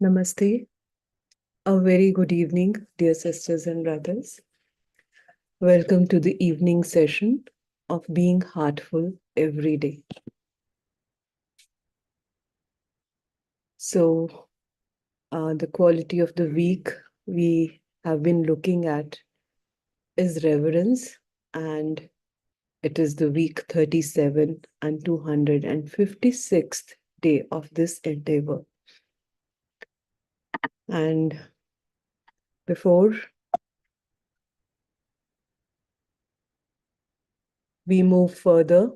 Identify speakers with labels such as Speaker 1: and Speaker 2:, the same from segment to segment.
Speaker 1: Namaste. A very good evening, dear sisters and brothers. Welcome to the evening session of Being Heartful Every Day. So, the quality of the week we have been looking at is Reverence, and it is the week 37 and 256th day of this endeavor. And before we move further,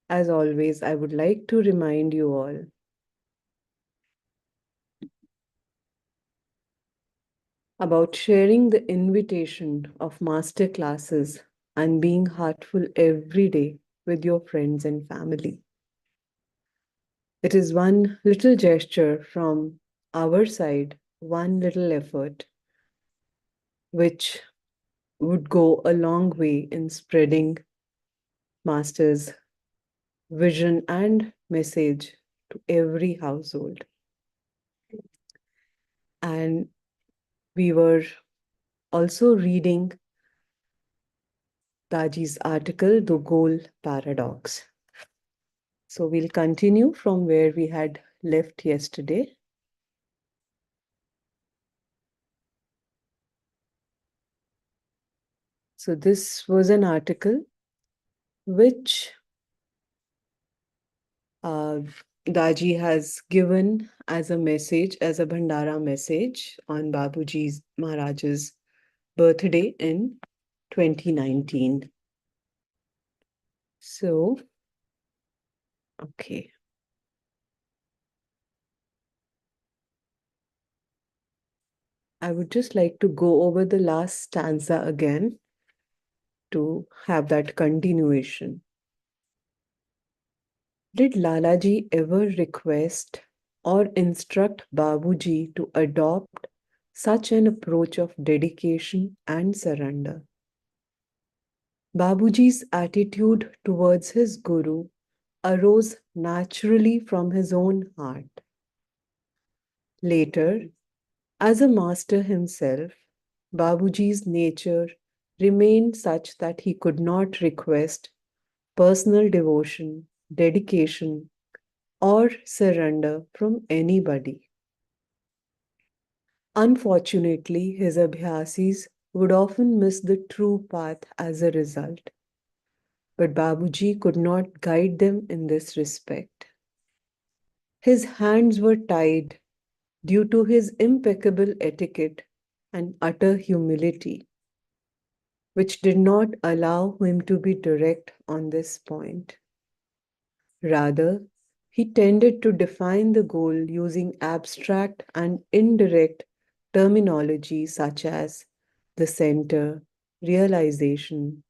Speaker 1: as always, I would like to remind you all about sharing the invitation of master classes and being heartful every day with your friends and family. It is one little gesture from our side, one little effort, which would go a long way in spreading Master's vision and message to every household. And we were also reading Taji's article, The Goal Paradox. So we'll continue from where we had left yesterday. So this was an article which Daji has given as a message, as a Bhandara message on Babuji's Maharaj's birthday in 2019. So, okay. I would just like to go over the last stanza again to have that continuation. Did Lalaji ever request or instruct Babuji to adopt such an approach of dedication and surrender? Babuji's attitude towards his guru arose naturally from his own heart. Later, as a master himself, Babuji's nature remained such that he could not request personal devotion, dedication, or surrender from anybody. Unfortunately, his abhyasis would often miss the true path as a result. But Babuji could not guide them in this respect. His hands were tied due to his impeccable etiquette and utter humility, which did not allow him to be direct on this point. Rather, he tended to define the goal using abstract and indirect terminology such as the center, realization,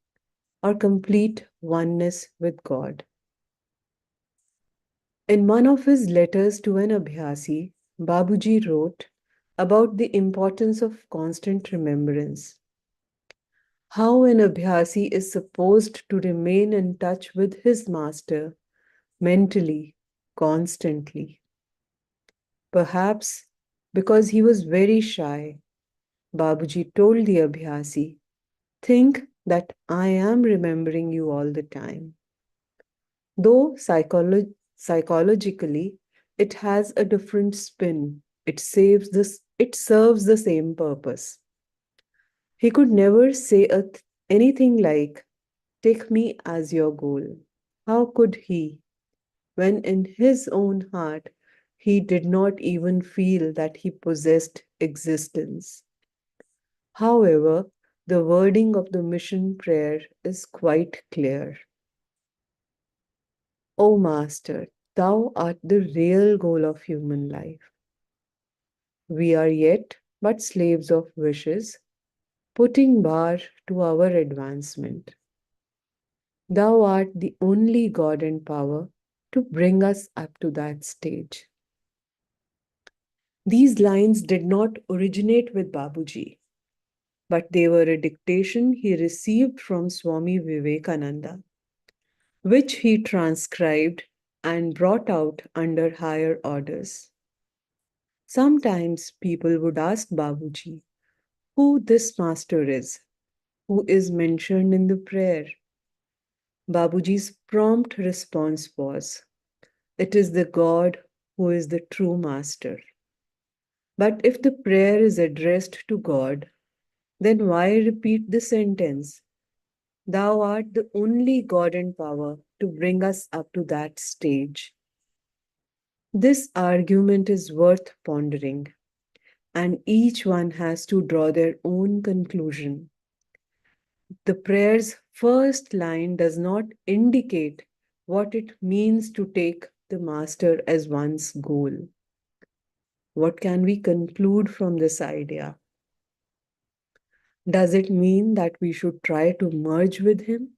Speaker 1: or complete oneness with God. In one of his letters to an Abhyasi, Babuji wrote about the importance of constant remembrance. How an Abhyasi is supposed to remain in touch with his master mentally, constantly. Perhaps because he was very shy, Babuji told the Abhyasi, think that I am remembering you all the time. Though psychologically, it has a different spin. It serves the same purpose. He could never say anything like, take me as your goal. How could he, when in his own heart he did not even feel that he possessed existence? However, the wording of the mission prayer is quite clear. O Master, thou art the real goal of human life. We are yet but slaves of wishes, putting bar to our advancement. Thou art the only God and power to bring us up to that stage. These lines did not originate with Babuji, but they were a dictation he received from Swami Vivekananda, which he transcribed and brought out under higher orders. Sometimes people would ask Babuji who this master is, who is mentioned in the prayer. Babuji's prompt response was, "It is the God who is the true master." But if the prayer is addressed to God, then why repeat the sentence, "Thou art the only God in power to bring us up to that stage"? This argument is worth pondering, and each one has to draw their own conclusion. The prayer's first line does not indicate what it means to take the master as one's goal. What can we conclude from this idea? Does it mean that we should try to merge with him?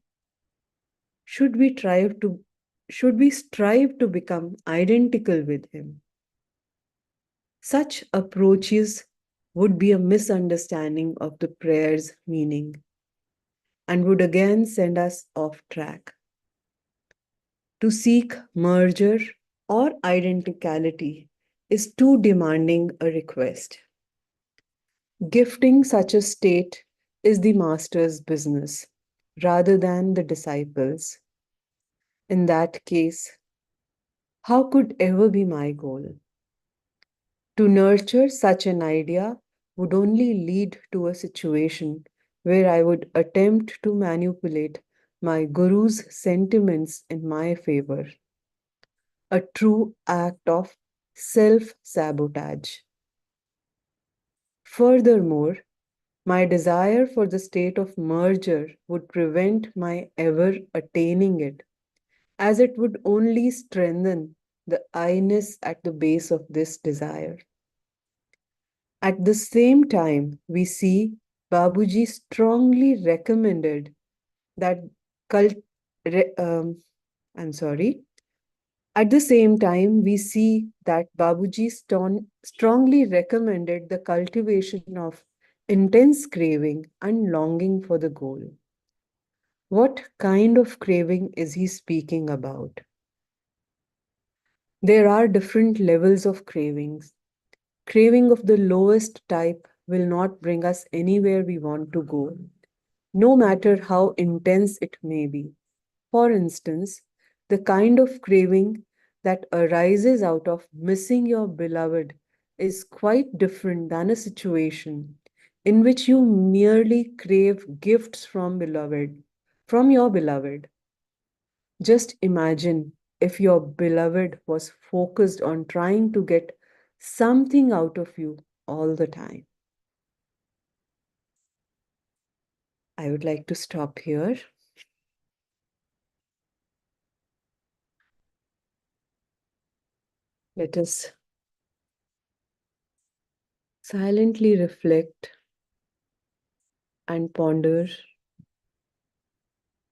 Speaker 1: Should we strive to become identical with him? Such approaches would be a misunderstanding of the prayer's meaning and would again send us off track. To seek merger or identicality is too demanding a request. Gifting such a state is the master's business rather than the disciples. In that case, how could ever be my goal? To nurture such an idea would only lead to a situation where I would attempt to manipulate my guru's sentiments in my favor, a true act of self-sabotage. Furthermore, my desire for the state of merger would prevent my ever attaining it, as it would only strengthen the I-ness at the base of this desire. At the same time, we see Babuji strongly recommended that cult. Re, I'm sorry. At the same time, we see that Babuji strongly recommended the cultivation of intense craving and longing for the goal. What kind of craving is he speaking about? There are different levels of cravings. Craving of the lowest type will not bring us anywhere we want to go, no matter how intense it may be. For instance, the kind of craving that arises out of missing your beloved is quite different than a situation in which you merely crave gifts from your beloved. Just imagine if your beloved was focused on trying to get something out of you all the time. I would like to stop here. Let us silently reflect and ponder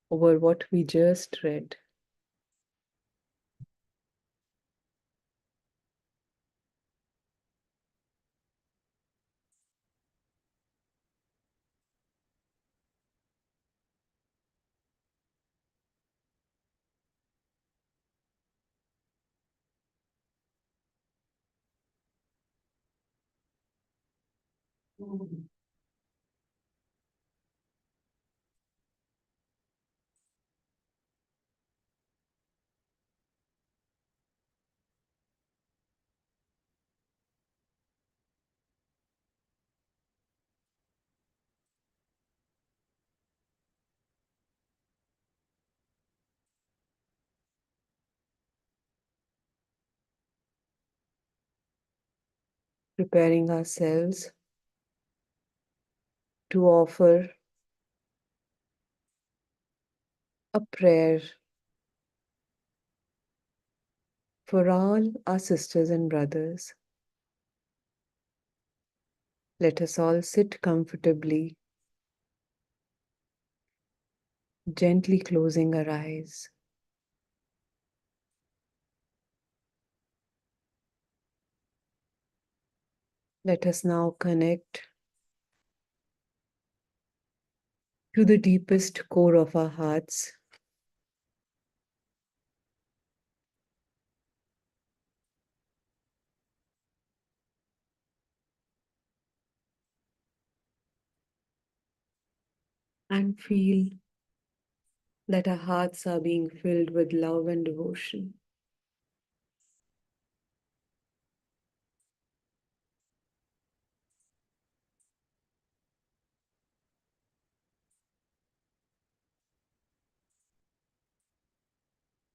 Speaker 1: over what we just read. Preparing ourselves to offer a prayer for all our sisters and brothers. Let us all sit comfortably, gently closing our eyes. Let us now connect to the deepest core of our hearts. and feel that our hearts are being filled with love and devotion.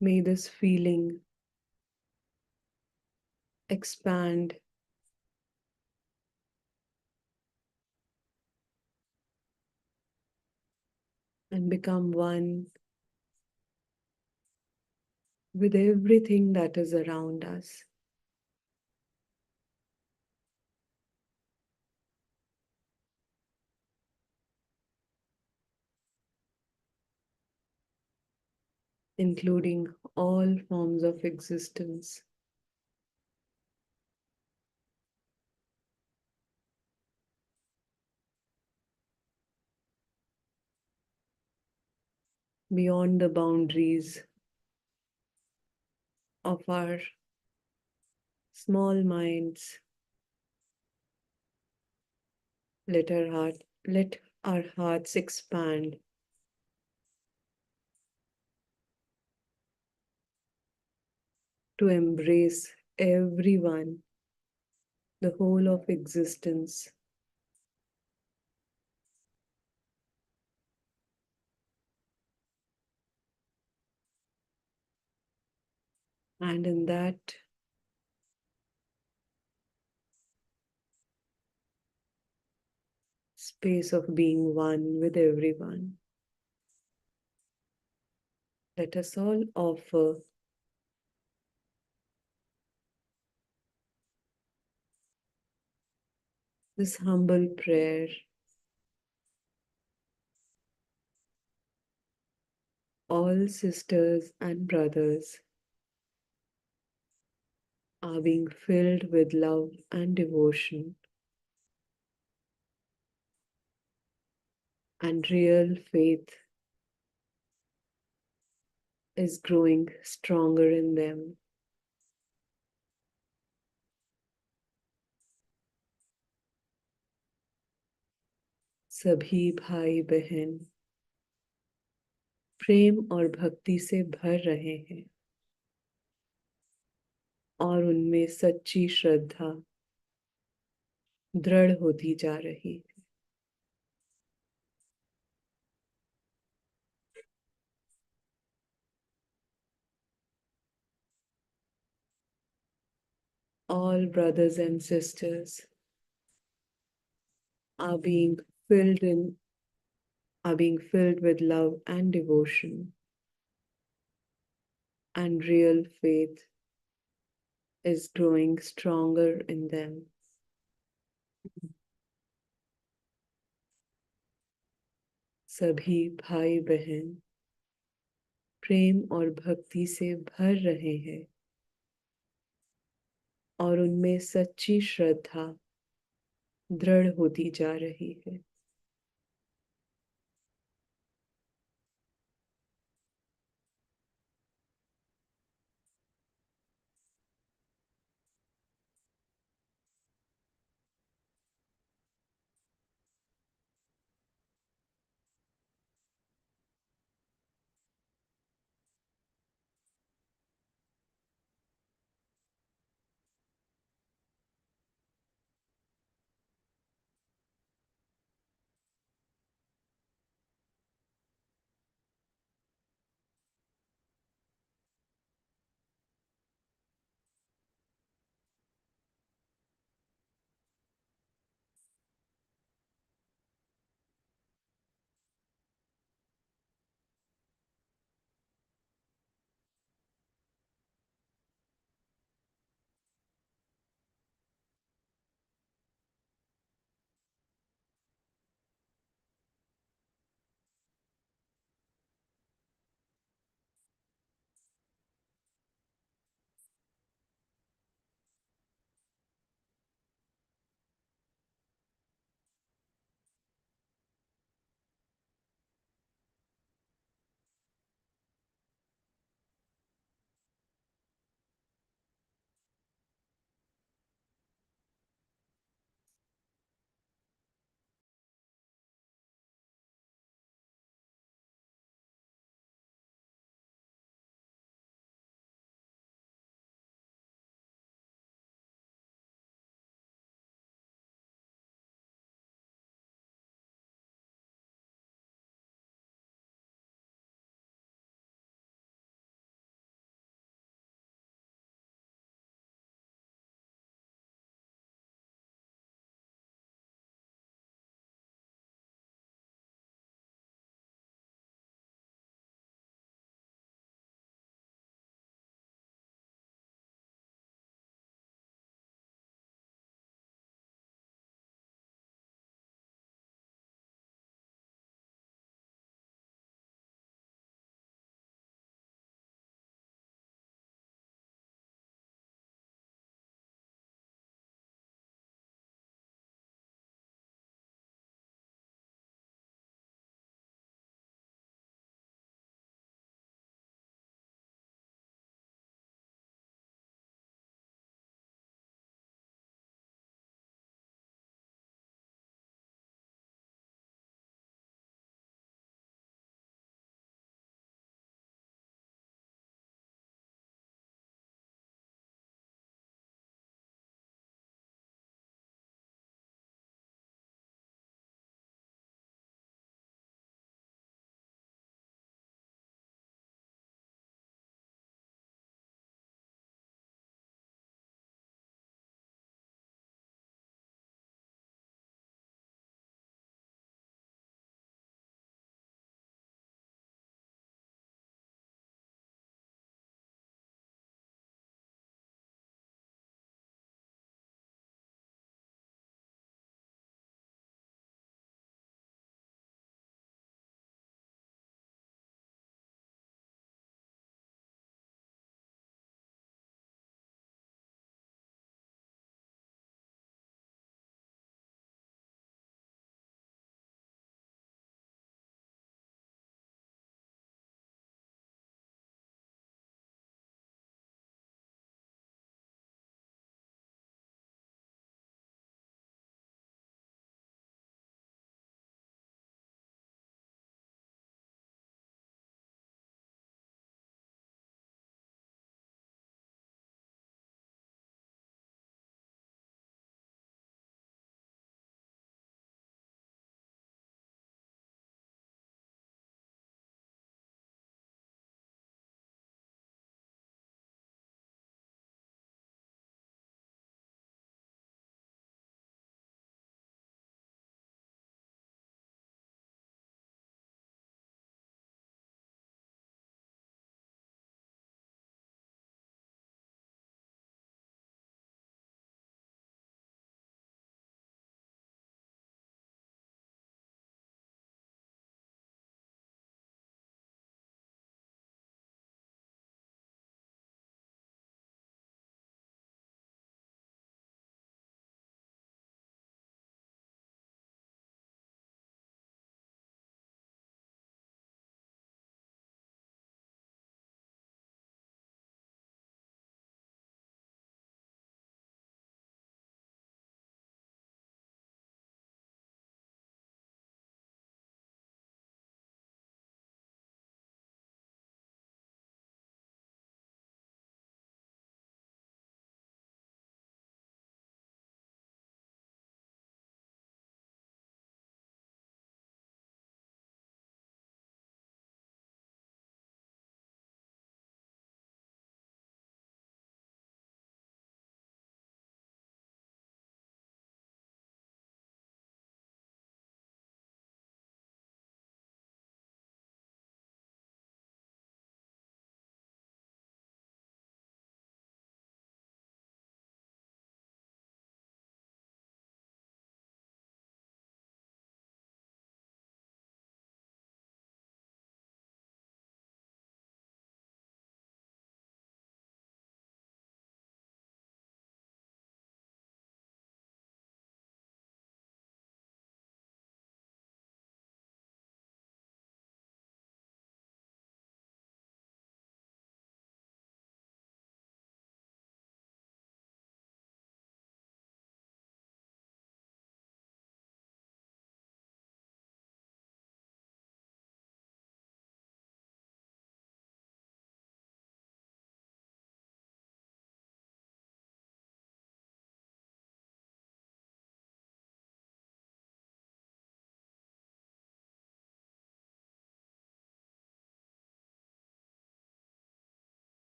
Speaker 1: May this feeling expand and become one with everything that is around us. Including all forms of existence. Beyond the boundaries of our small minds, let our hearts expand to embrace everyone, the whole of existence. And in that space of being one with everyone, let us all offer this humble prayer. All sisters and brothers are being filled with love and devotion, and real faith is growing stronger in them. सभी भाई बहन प्रेम और भक्ति से भर रहे हैं और उनमें सच्ची श्रद्धा दृढ़ होती जा रही है. All brothers and sisters are being filled in are being filled with love and devotion, and real faith is growing stronger in them. सभी भाई बहन प्रेम और भक्ति से भर रहे हैं और उनमें सच्ची श्रद्धा दृढ़ होती जा रही है.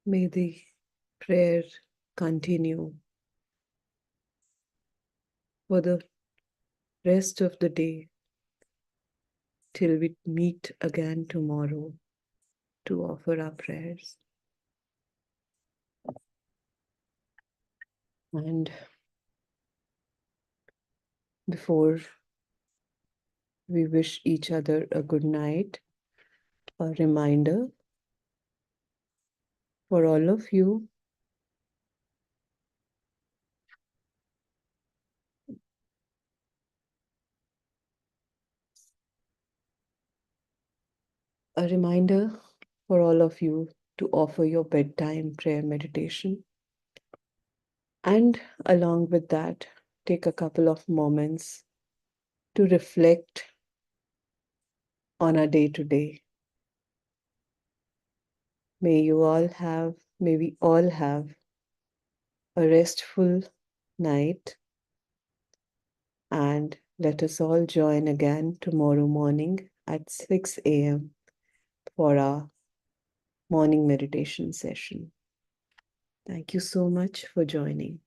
Speaker 1: May the prayer continue for the rest of the day till we meet again tomorrow to offer our prayers. And before we wish each other a good night, a reminder for all of you to offer your bedtime prayer meditation. And along with that, take a couple of moments to reflect on our day to day. May we all have a restful night, and let us all join again tomorrow morning at 6 a.m. for our morning meditation session. Thank you so much for joining.